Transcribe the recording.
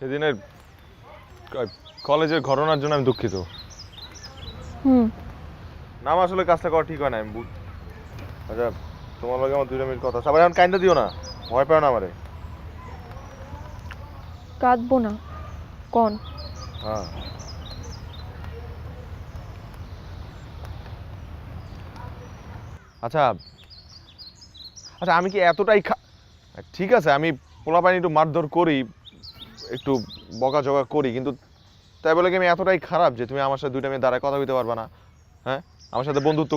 সেদিনের কলেজের ঘটনার জন্য আমি দুঃখিত। নাম আসলে কাজটা করা ঠিক হয় না। আচ্ছা, তোমার লগে আমার 2 মিনিট কথা আছে। আবার এখন কাইন্দা দিও না, ভয় পাও না আমারে। কাঁদবো না, কোন? হ্যাঁ, আচ্ছা আচ্ছা, আমি কি এতটাই ঠিক আছে, আমি পোলাপানি একটু মারধর করি, একটু বকাঝকা করি, কিন্তু তাই বলে কি আমি এতটাই খারাপ যে তুমি আমার সাথে 2টা মিনিট দাঁড়ায় কথা বলতে পারবা না? হ্যাঁ, আমার সাথে বন্ধুত্ব